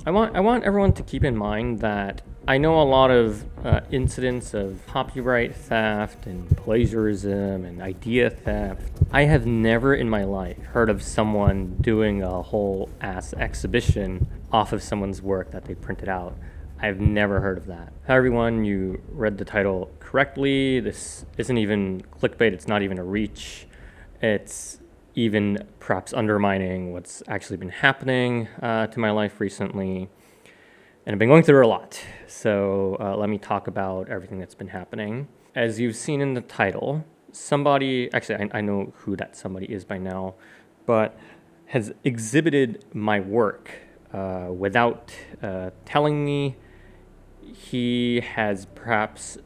I want everyone to keep in mind that I know a lot of incidents of copyright theft and plagiarism and idea theft. I have never in my life heard of someone doing a whole ass exhibition off of someone's work that they printed out. I've never heard of that. Hi everyone, you read the title correctly. This isn't even clickbait, it's not even a reach. It's even perhaps undermining what's actually been happening to my life recently. And I've been going through a lot. So let me talk about everything that's been happening. As you've seen in the title, somebody, actually, I know who that somebody is by now, but has exhibited my work without telling me. He has perhaps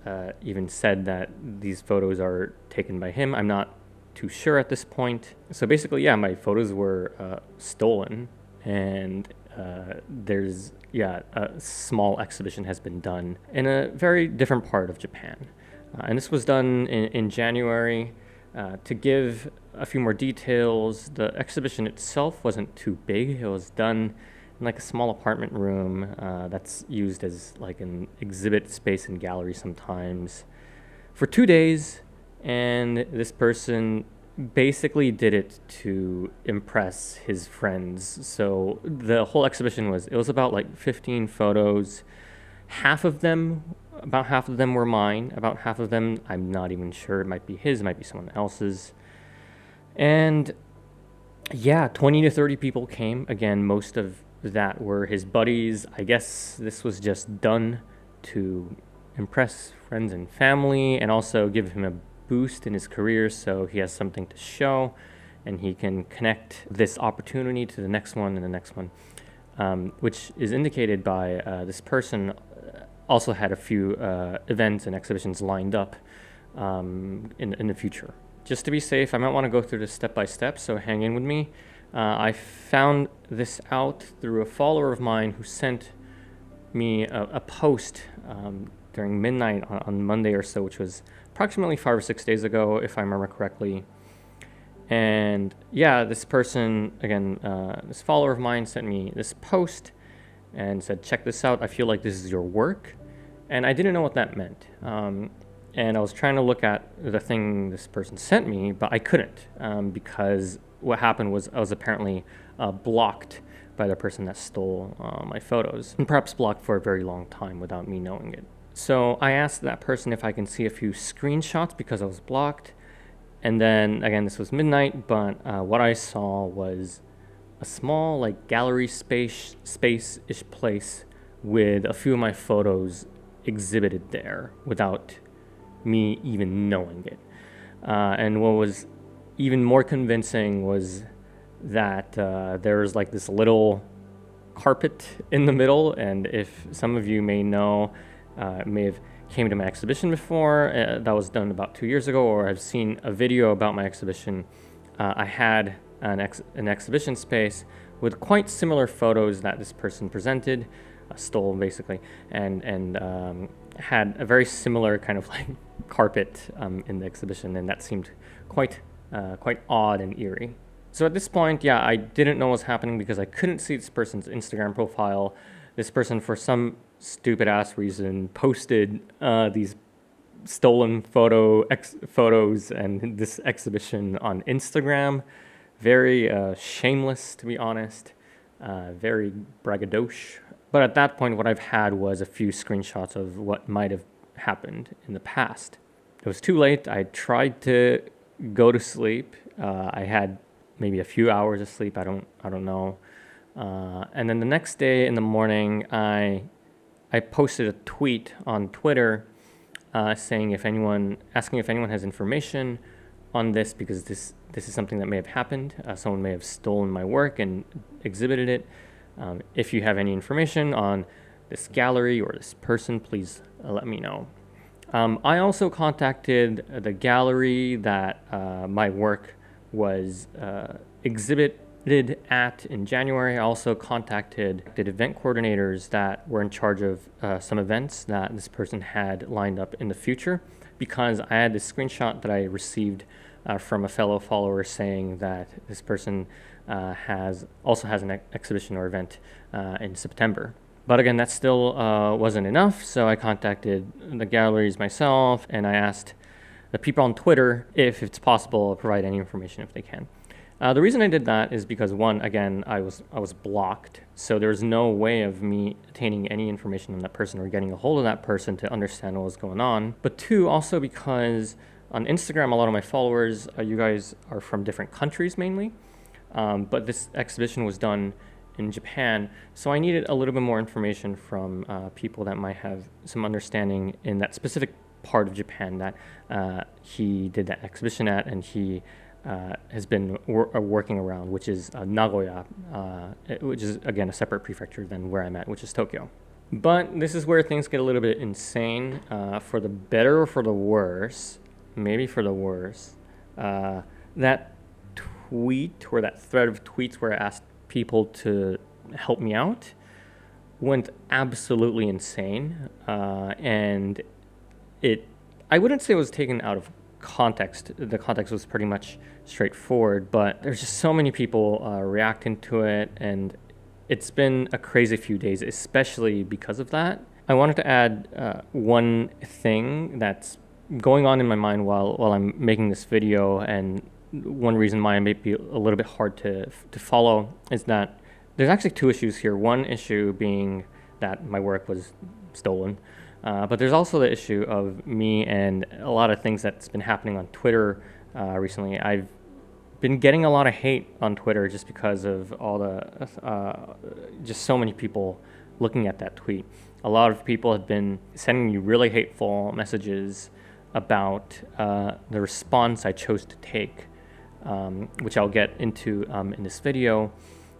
even said that these photos are taken by him. I'm not too sure at this point. So basically, yeah, my photos were stolen, and a small exhibition has been done in a very different part of Japan. And this was done in January. To give a few more details, the exhibition itself wasn't too big. It was done in like a small apartment room that's used as like an exhibit space and gallery sometimes for 2 days. And this person basically did it to impress his friends. So the whole exhibition it was about like 15 photos. About half of them were mine. About half of them, I'm not even sure. It might be his, it might be someone else's. And yeah, 20 to 30 people came. Again, most of that were his buddies. I guess this was just done to impress friends and family and also give him a boost in his career so he has something to show and he can connect this opportunity to the next one and the next one, which is indicated by this person also had a few events and exhibitions lined up in the future. Just to be safe, I might want to go through this step by step, so hang in with me. I found this out through a follower of mine who sent me a post during midnight on Monday or so, which was approximately 5 or 6 days ago, if I remember correctly. And yeah, this person, again, this follower of mine sent me this post and said, check this out. I feel like this is your work. And I didn't know what that meant. And I was trying to look at the thing this person sent me, but I couldn't because what happened was I was apparently blocked by the person that stole my photos, and perhaps blocked for a very long time without me knowing it. So I asked that person if I can see a few screenshots because I was blocked. And then, again, this was midnight, but what I saw was a small like gallery space-ish place with a few of my photos exhibited there without me even knowing it. And what was even more convincing was that there was like this little carpet in the middle. And if some of you may know, may have came to my exhibition before, that was done about 2 years ago, or I've seen a video about my exhibition. I had an exhibition space with quite similar photos that this person presented, stole basically, and had a very similar kind of like carpet in the exhibition, and that seemed quite odd and eerie. So at this point, yeah, I didn't know what was happening because I couldn't see this person's Instagram profile. This person, for some stupid ass reason, posted these stolen photos and this exhibition on Instagram. Very shameless, to be honest. Very braggadocious. But at that point, what I've had was a few screenshots of what might have happened in the past. It was too late. I tried to go to sleep. I had maybe a few hours of sleep. I don't know. And then the next day in the morning, I posted a tweet on Twitter asking if anyone has information on this, because this is something that may have happened. Someone may have stolen my work and exhibited it. If you have any information on this gallery or this person, please let me know. I also contacted the gallery that my work was exhibited at in January. I also contacted the event coordinators that were in charge of some events that this person had lined up in the future, because I had this screenshot that I received from a fellow follower saying that this person has an exhibition or event in September. But again, that still wasn't enough, so I contacted the galleries myself, and I asked the people on Twitter if it's possible to provide any information if they can. The reason I did that is because, one, again, I was blocked, so there was no way of me attaining any information on that person or getting a hold of that person to understand what was going on. But two, also because on Instagram, a lot of my followers, you guys are from different countries mainly, but this exhibition was done in Japan, so I needed a little bit more information from people that might have some understanding in that specific part of Japan that he did that exhibition at, and he has been working around, which is Nagoya, which is, again, a separate prefecture than where I'm at, which is Tokyo. But this is where things get a little bit insane, for the better or for the worse, maybe for the worse. That tweet, or that thread of tweets where I asked people to help me out, went absolutely insane, and I wouldn't say it was taken out of context. The context was pretty much straightforward, but there's just so many people reacting to it, and it's been a crazy few days, especially because of that. I wanted to add one thing that's going on in my mind while I'm making this video, and one reason why it may be a little bit hard to follow is that there's actually two issues here. One issue being that my work was stolen, but there's also the issue of me and a lot of things that's been happening on Twitter recently. I've been getting a lot of hate on Twitter just because of all the, just so many people looking at that tweet. A lot of people have been sending me really hateful messages about the response I chose to take, which I'll get into in this video.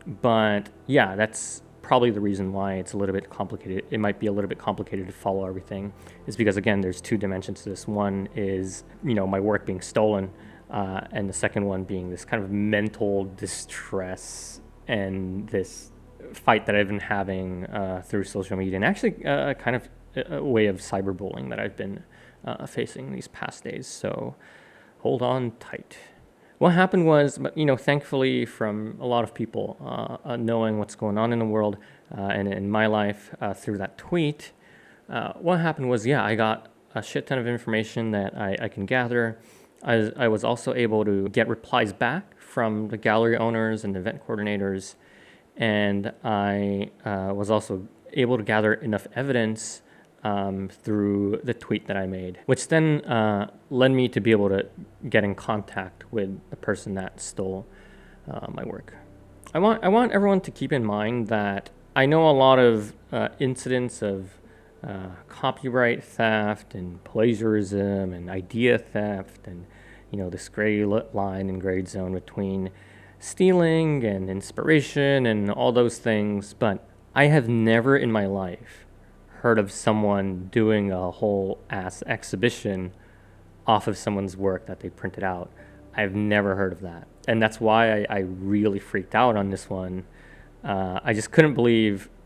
But yeah, that's probably the reason why it's a little bit complicated. It might be a little bit complicated to follow everything, is because, again, there's two dimensions to this. One is, my work being stolen, and the second one being this kind of mental distress and this fight that I've been having through social media, and actually kind of a way of cyberbullying that I've been facing these past days. So hold on tight. What happened was, thankfully, from a lot of people knowing what's going on in the world and in my life through that tweet, what happened was, I got a shit ton of information that I can gather. I was also able to get replies back from the gallery owners and event coordinators, and I was also able to gather enough evidence through the tweet that I made, which then led me to be able to get in contact with the person that stole my work. I want everyone to keep in mind that I know a lot of incidents of copyright theft and plagiarism and idea theft, and this gray line and gray zone between stealing and inspiration and all those things, but I have never in my life heard of someone doing a whole ass exhibition off of someone's work that they printed out. I've never heard of that. And that's why I really freaked out on this one. I just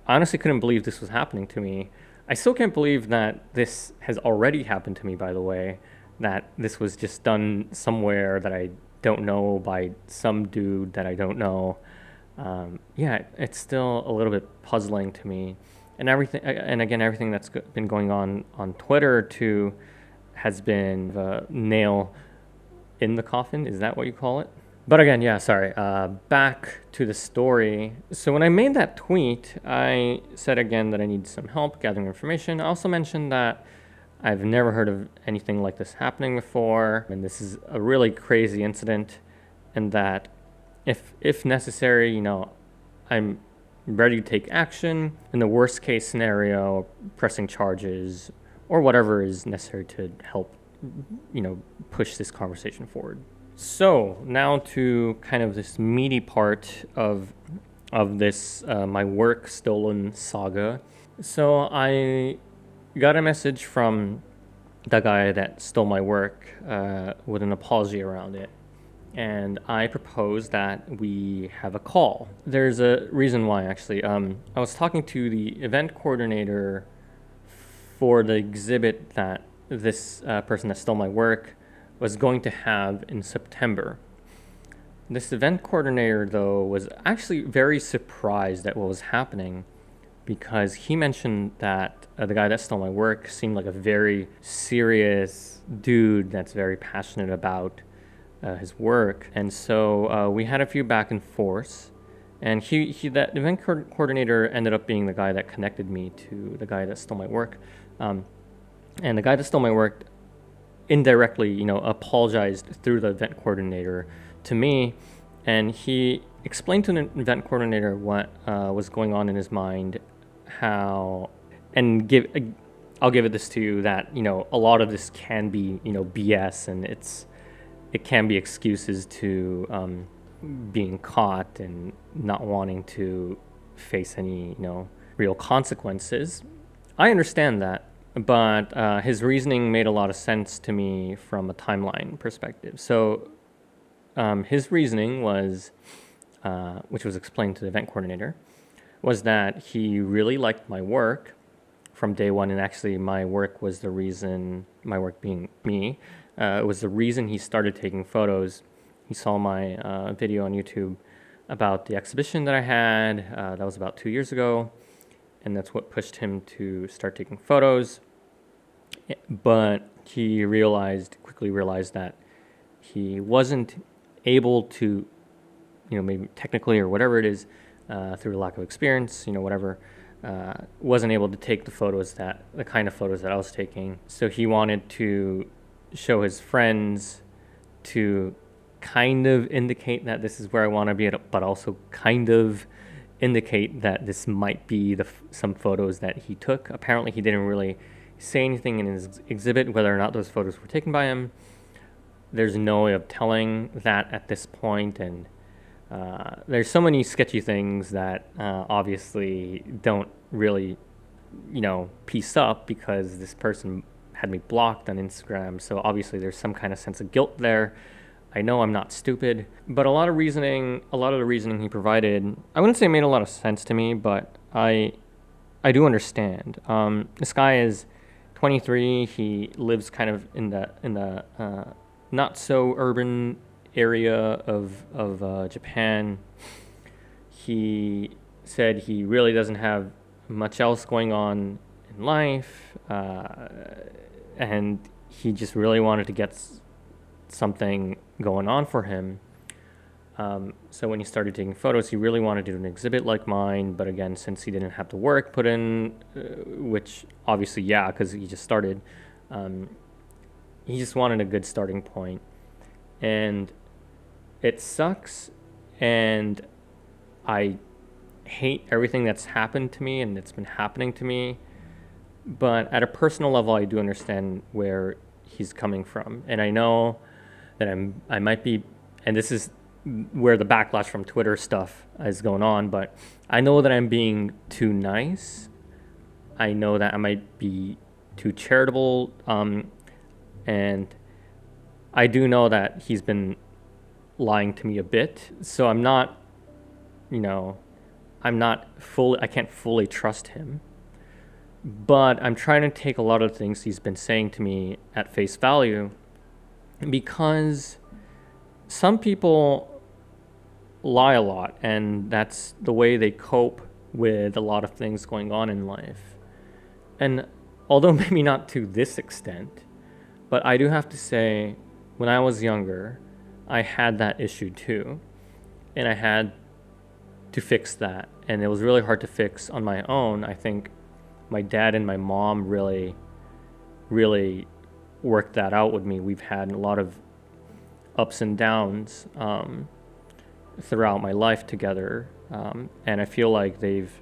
honestly couldn't believe this was happening to me. I still can't believe that this has already happened to me, by the way, that this was just done somewhere that I don't know by some dude that I don't know. It's still a little bit puzzling to me. And everything that's been going on Twitter too has been the nail in the coffin. Is that what you call it? But again, back to the story. So when I made that tweet, I said again that I need some help gathering information. I also mentioned that I've never heard of anything like this happening before, and this is a really crazy incident, and that if necessary, I'm ready to take action. In the worst case scenario, pressing charges or whatever is necessary to help, push this conversation forward. So now to kind of this meaty part of this my work stolen saga. So I got a message from the guy that stole my work with an apology around it. And I proposed that we have a call. There's a reason why, actually. I was talking to the event coordinator for the exhibit that this person that stole my work was going to have in September. This event coordinator, though, was actually very surprised at what was happening because he mentioned that the guy that stole my work seemed like a very serious dude that's very passionate about his work. And so we had a few back and forths. And that event coordinator ended up being the guy that connected me to the guy that stole my work. And the guy that stole my work indirectly, apologized through the event coordinator to me, and he explained to the event coordinator what was going on in his mind, I'll give it this to you that a lot of this can be BS, and it can be excuses to being caught and not wanting to face any real consequences. I understand that. But his reasoning made a lot of sense to me from a timeline perspective. So his reasoning was, which was explained to the event coordinator, was that he really liked my work from day one. And actually my work being me, it was the reason he started taking photos. He saw my video on YouTube about the exhibition that I had. That was about 2 years ago. And that's what pushed him to start taking photos. But he quickly realized that he wasn't able to, maybe technically or whatever it is, through lack of experience, whatever, wasn't able to take the kind of photos that I was taking. So he wanted to show his friends to kind of indicate that this is where I want to be, but also kind of indicate that this might be some photos that he took. Apparently he didn't really say anything in his exhibit whether or not those photos were taken by him. There's no way of telling that at this point, and there's so many sketchy things that obviously don't really piece up because this person had me blocked on Instagram. So obviously there's some kind of sense of guilt there. I know I'm not stupid, but a lot of the reasoning he provided, I wouldn't say made a lot of sense to me, but I do understand. This guy is 23. He lives kind of in the not so urban area of Japan. He said he really doesn't have much else going on in life, and he just really wanted to get something going on for him. So when he started taking photos, he really wanted to do an exhibit like mine. But again, since he didn't have the work put in, which obviously, because he just started, he just wanted a good starting point. And it sucks. And I hate everything that's happened to me and that's been happening to me. But at a personal level, I do understand where he's coming from. And I know that I might be, and this is where the backlash from Twitter stuff is going on, but I know that I'm being too nice. I know that I might be too charitable, and I do know that he's been lying to me a bit. So I'm not, I can't fully trust him. But I'm trying to take a lot of the things he's been saying to me at face value, because some people lie a lot, and that's the way they cope with a lot of things going on in life. And although maybe not to this extent, but I do have to say, when I was younger, I had that issue too, and I had to fix that, and it was really hard to fix on my own. I think my dad and my mom really worked that out with me. We've had a lot of ups and downs throughout my life together, and I feel like they've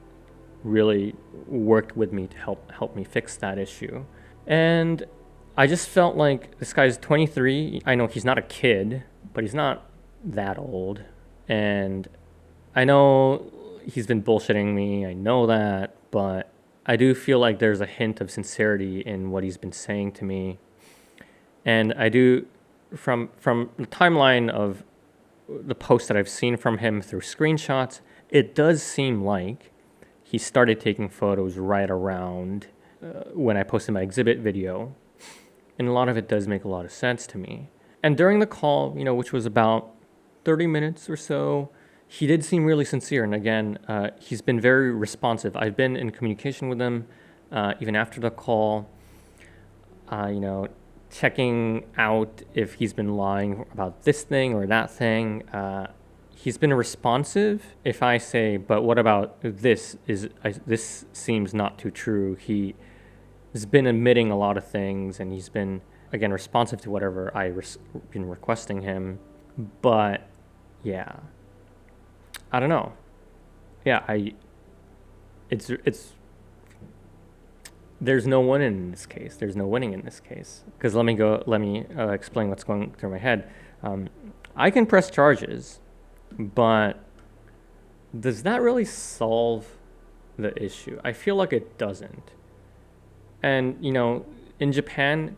really worked with me to help me fix that issue. And I just felt like this guy's 23. I know he's not a kid, but he's not that old. And I know he's been bullshitting me. I know that, but I do feel like there's a hint of sincerity in what he's been saying to me. And I do, from the timeline of the posts that I've seen from him through screenshots, it does seem like he started taking photos right around when I posted my exhibit video. And a lot of it does make a lot of sense to me. And during the call, which was about 30 minutes or so. He did seem really sincere. And again, he's been very responsive. I've been in communication with him even after the call, checking out if he's been lying about this thing or that thing. He's been responsive. If I say, but what about this? This seems not too true. He has been admitting a lot of things, and he's been, again, responsive to whatever I've been requesting him. But yeah, I don't know. Yeah, it's there's no winning in this case. There's no winning in this case. Because let me explain what's going through my head. I can press charges, but does that really solve the issue? I feel like it doesn't. And, in Japan,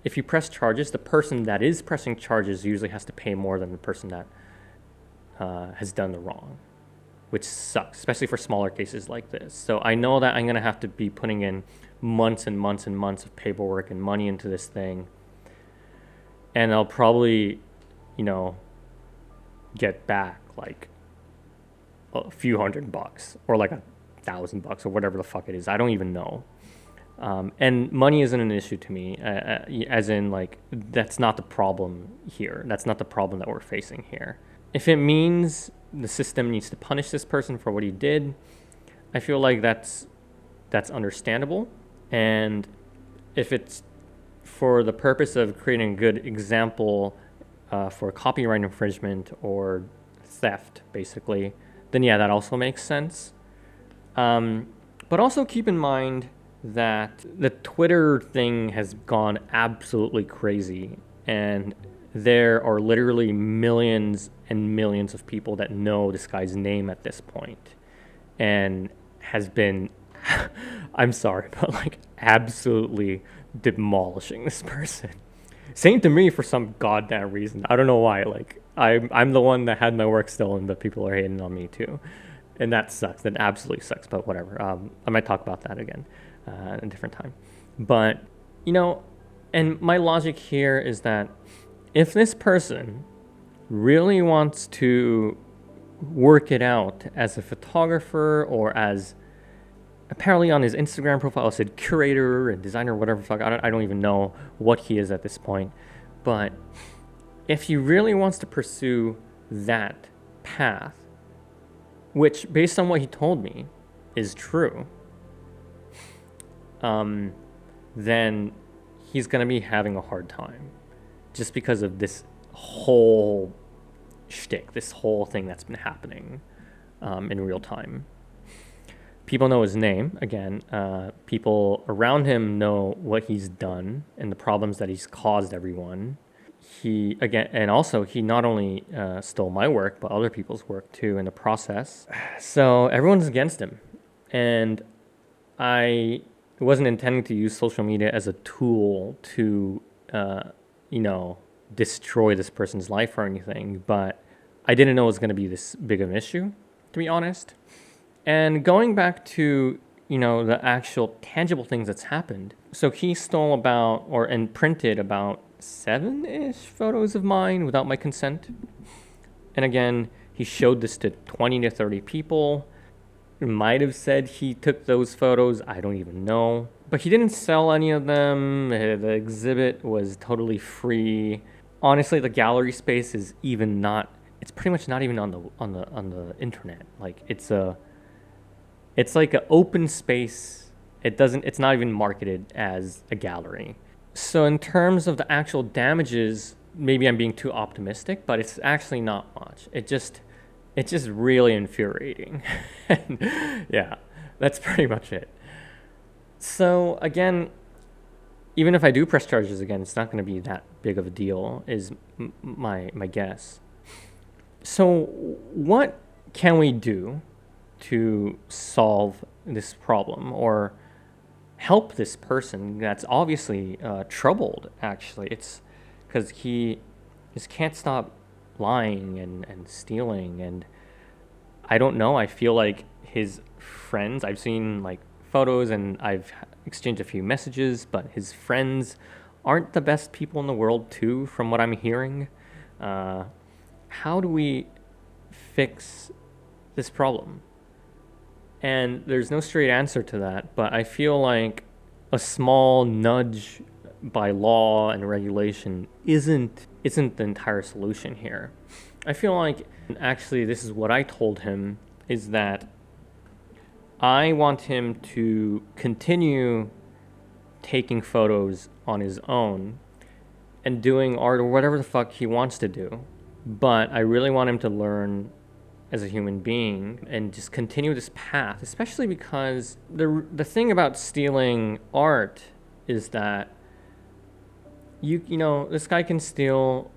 if you press charges, the person that is pressing charges usually has to pay more than the person that has done the wrong, which sucks, especially for smaller cases like this. So I know that I'm going to have to be putting in months and months and months of paperwork and money into this thing. And I'll probably, get back like a few $100 or like $1,000 or whatever the fuck it is. I don't even know. And money isn't an issue to me, as in, like, that's not the problem here. That's not the problem that we're facing here. If it means the system needs to punish this person for what he did, I feel like that's understandable. And if it's for the purpose of creating a good example for copyright infringement or theft, basically, then yeah, that also makes sense. But also keep in mind that the Twitter thing has gone absolutely crazy, and there are literally millions and millions of people that know this guy's name at this point, and has been, I'm sorry, but like absolutely demolishing this person. Same to me for some goddamn reason. I don't know why. Like I'm the one that had my work stolen, but people are hating on me too, and that sucks. That absolutely sucks. But whatever. I might talk about that again a different time. But and my logic here is that if this person really wants to work it out as a photographer, or as apparently on his Instagram profile it said curator and designer, whatever fuck, I don't even know what he is at this point. But if he really wants to pursue that path, which based on what he told me is true, then he's going to be having a hard time just because of this whole shtick, this whole thing that's been happening in real time. People know his name. Again, people around him know what he's done and the problems that he's caused everyone. He not only stole my work, but other people's work too in the process. So everyone's against him. And I wasn't intending to use social media as a tool to, destroy this person's life or anything, but I didn't know it was going to be this big of an issue, to be honest. And going back to, the actual tangible things that's happened. So he stole and printed about 7-ish photos of mine without my consent. And again, he showed this to 20 to 30 people. Might have said he took those photos. I don't even know. But he didn't sell any of them. The exhibit was totally free. Honestly, the gallery space is it's pretty much not even on the internet. Like it's like an open space. It's not even marketed as a gallery. So in terms of the actual damages, maybe I'm being too optimistic, but it's actually not much. It's just really infuriating. Yeah, that's pretty much it. So again, even if I do press charges again, it's not going to be that big of a deal, is my guess. So what can we do to solve this problem or help this person that's obviously troubled, actually? It's because he just can't stop lying and stealing, and I don't know, I feel like his friends, I've seen like photos and I've exchanged a few messages, but his friends aren't the best people in the world too, from what I'm hearing. how do we fix this problem? And there's no straight answer to that, but I feel like a small nudge by law and regulation isn't the entire solution here. I feel like, actually, this is what I told him, is that I want him to continue taking photos on his own and doing art or whatever the fuck he wants to do. But I really want him to learn as a human being and just continue this path, especially because the thing about stealing art is that you know, this guy can steal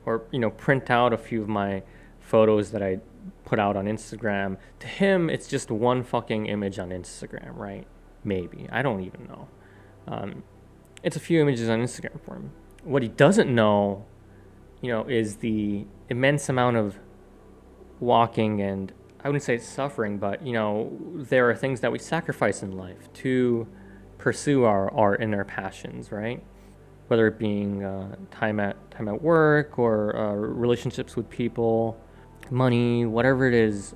or, you know, print out a few of my photos that I put out on Instagram. To him, it's just one fucking image on Instagram, right? Maybe. I don't even know. It's a few images on Instagram for him. What he doesn't know, you know, is the immense amount of walking, and I wouldn't say it's suffering, but, you know, there are things that we sacrifice in life to pursue our art and our passions, right? Whether it being time at work or relationships with people, money, whatever it is.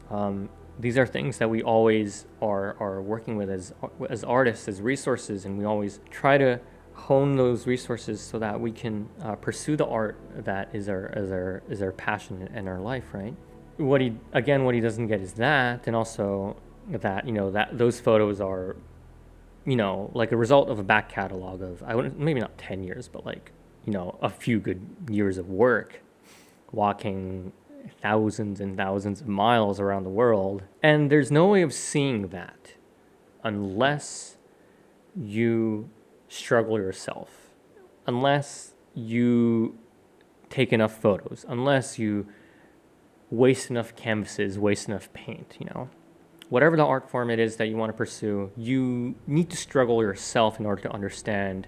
These are things that we always are working with as artists, as resources, and we always try to hone those resources so that we can pursue the art that is our passion and our life, right? What he doesn't get is that, and also that, you know, that those photos are, you know, like a result of a back catalog of, I wouldn't, maybe not 10 years, but like, you know, a few good years of work, walking thousands and thousands of miles around the world. And there's no way of seeing that unless you struggle yourself, unless you take enough photos, unless you waste enough canvases, waste enough paint, you know. Whatever the art form it is that you want to pursue, you need to struggle yourself in order to understand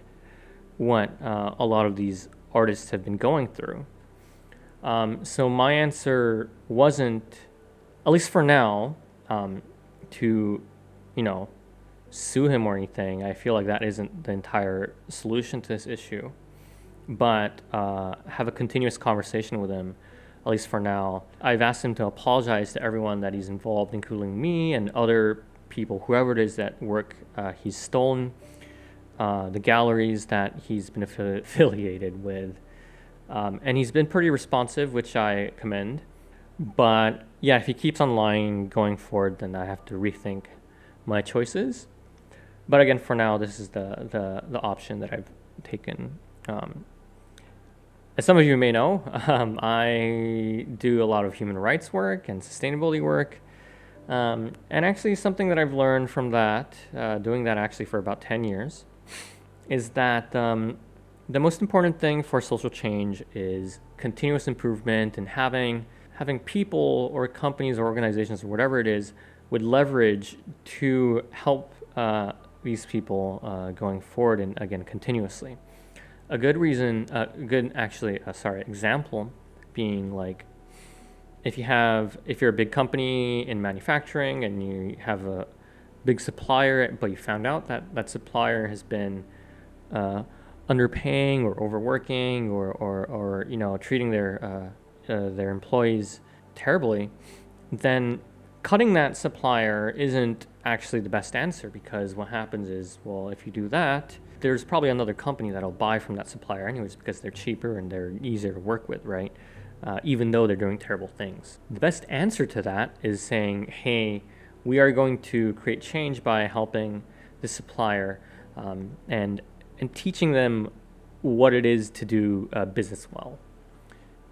what a lot of these artists have been going through. So my answer wasn't, at least for now, to, you know, sue him or anything. I feel like that isn't the entire solution to this issue. But have a continuous conversation with him, at least for now. I've asked him to apologize to everyone that he's involved, including me and other people, whoever it is that work he's stolen, the galleries that he's been affiliated with. And he's been pretty responsive, which I commend. But yeah, if he keeps on lying going forward, then I have to rethink my choices. But again, for now, this is the option that I've taken. As some of you may know, I do a lot of human rights work and sustainability work. And actually something that I've learned from that, doing that actually for about 10 years, is that the most important thing for social change is continuous improvement, and having people or companies or organizations or whatever it is with leverage to help these people going forward, and again, continuously. A good example being, like, if you're a big company in manufacturing and you have a big supplier, but you found out that that supplier has been underpaying or overworking or you know, treating their employees terribly, then cutting that supplier isn't actually the best answer, because what happens is, well, if you do that, there's probably another company that'll buy from that supplier anyways, because they're cheaper and they're easier to work with, right? Even though they're doing terrible things. The best answer to that is saying, hey, we are going to create change by helping the supplier and teaching them what it is to do business well.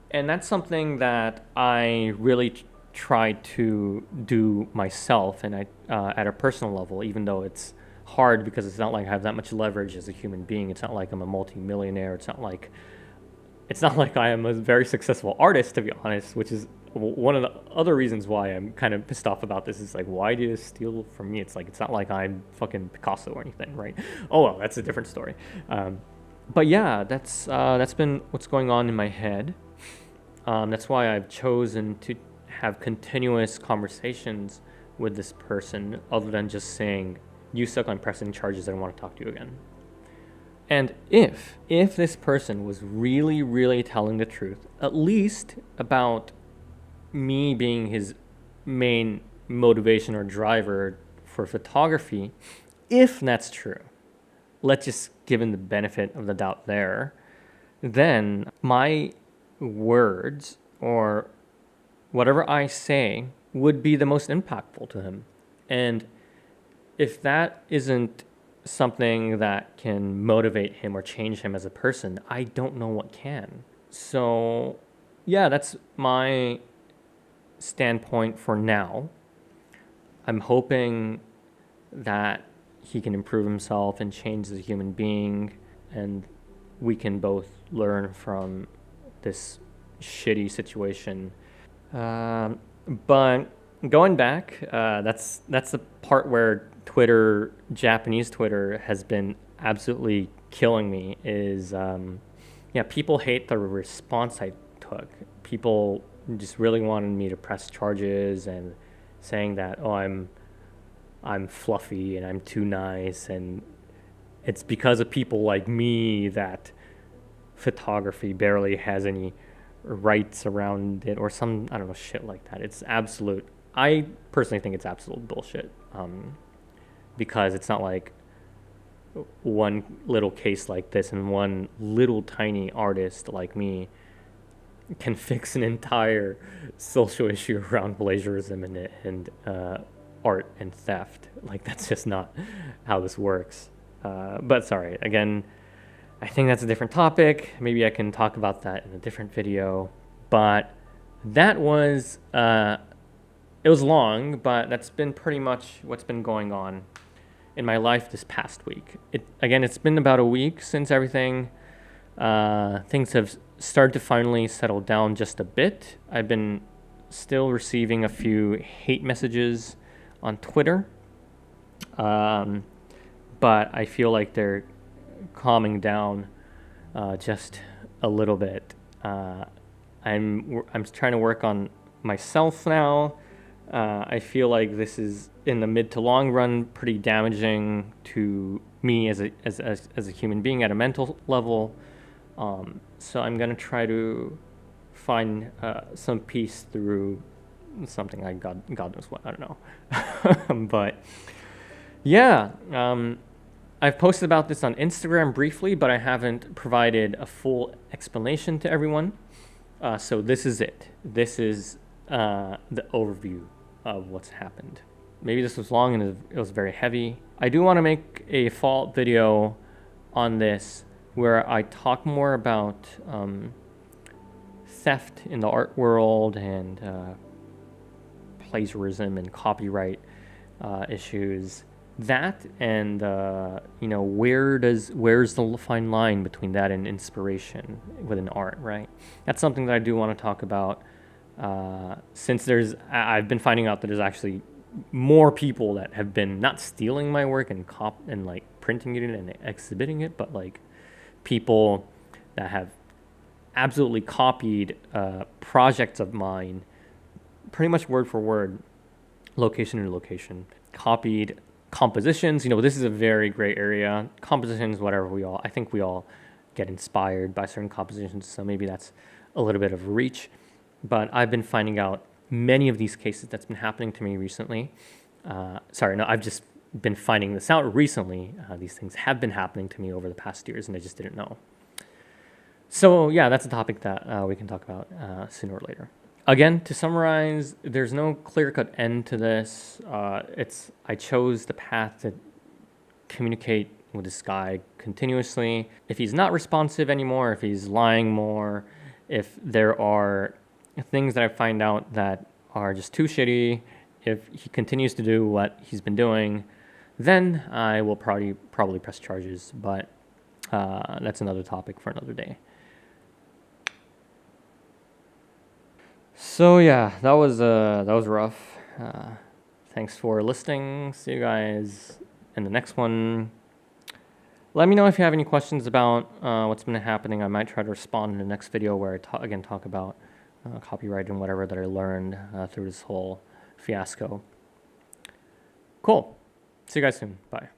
And that's something that I really try to do myself, and I at a personal level, even though it's hard because it's not like I have that much leverage as a human being. It's not like I'm a multi-millionaire. It's not like I am a very successful artist, to be honest, which is one of the other reasons why I'm kind of pissed off about this. Is like, why do you steal from me? It's like, it's not like I'm fucking Picasso or anything, right? Oh well, that's a different story. But yeah, that's been what's going on in my head. That's why I've chosen to have continuous conversations with this person, other than just saying, you suck, I'm pressing charges, I don't want to talk to you again. And if this person was really, really telling the truth, at least about me being his main motivation or driver for photography, if that's true, let's just give him the benefit of the doubt there, then my words or whatever I say would be the most impactful to him. And if that isn't something that can motivate him or change him as a person, I don't know what can. So, yeah, that's my standpoint for now. I'm hoping that he can improve himself and change as a human being, and we can both learn from this shitty situation. But going back, that's the part where Twitter, Japanese Twitter, has been absolutely killing me. Is people hate the response I took. People just really wanted me to press charges and saying that, oh, I'm fluffy and I'm too nice, and it's because of people like me that photography barely has any rights around it, or some, I don't know, shit like that. It's absolute. I personally think it's absolute bullshit, because it's not like one little case like this and one little tiny artist like me can fix an entire social issue around plagiarism and art and theft. Like, that's just not how this works. But sorry, again, I think that's a different topic. Maybe I can talk about that in a different video. But that was, it was long, but that's been pretty much what's been going on in my life this past week. It's been about a week since everything, things have started to finally settle down just a bit. I've been still receiving a few hate messages on Twitter, but I feel like they're calming down just a little bit. I'm trying to work on myself now. I feel like this is, in the mid to long run, pretty damaging to me as a human being at a mental level. So I'm gonna try to find some peace through something like God knows what, I don't know. But yeah, I've posted about this on Instagram briefly, but I haven't provided a full explanation to everyone. So this is it. This is the overview of what's happened. Maybe this was long and it was very heavy. I do want to make a follow-up video on this where I talk more about theft in the art world and plagiarism and copyright issues. That and where's the fine line between that and inspiration within art, right? That's something that I do want to talk about. Since I've been finding out that there's actually more people that have been not stealing my work and like printing it and exhibiting it, but like people that have absolutely copied projects of mine, pretty much word for word, location to location, copied compositions. This is a very gray area. Compositions, whatever, I think we all get inspired by certain compositions, so maybe that's a little bit of reach. But I've been finding out many of these cases that's been happening to me recently. I've just been finding this out recently. These things have been happening to me over the past years, and I just didn't know. So yeah, that's a topic that we can talk about sooner or later. Again, to summarize, there's no clear-cut end to this. I chose the path to communicate with this guy continuously. If he's not responsive anymore, if he's lying more, if there are things that I find out that are just too shitty, if he continues to do what he's been doing, then I will probably press charges. But that's another topic for another day. So yeah, that was rough. Thanks for listening. See you guys in the next one. Let me know if you have any questions about what's been happening. I might try to respond in the next video where I talk about copyright and whatever that I learned through this whole fiasco. Cool. See you guys soon. Bye.